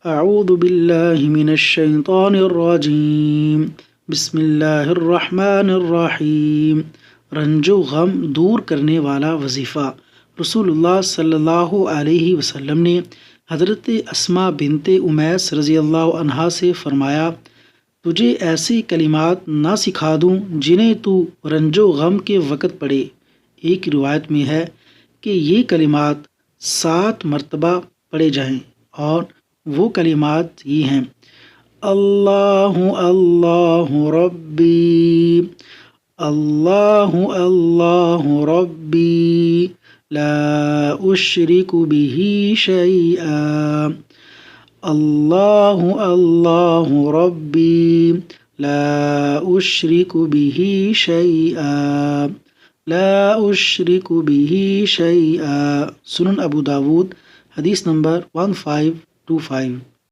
اعوذ باللہ من الشیطان الرجیم بسم اللہ الرحمن الرحیم۔ رنج و غم دور کرنے والا وظیفہ۔ رسول اللہ صلی اللہ علیہ وسلم نے حضرت اسماء بنت امیس رضی اللہ عنہا سے فرمایا، تجھے ایسی کلمات نہ سکھا دوں جنہیں تو رنج و غم کے وقت پڑھے۔ ایک روایت میں ہے کہ یہ کلمات 7 مرتبہ پڑھے جائیں، اور وہ کلمات یہ ہیں: اللہ اللہ ربی، اللہ اللہ ربی، لا اشرک بہ شیئا، اللہ اللہ ربی، لا اشرک بہ شیئا، لا اشرک بہ شیئا۔ سنن ابو داود، حدیث نمبر 1525۔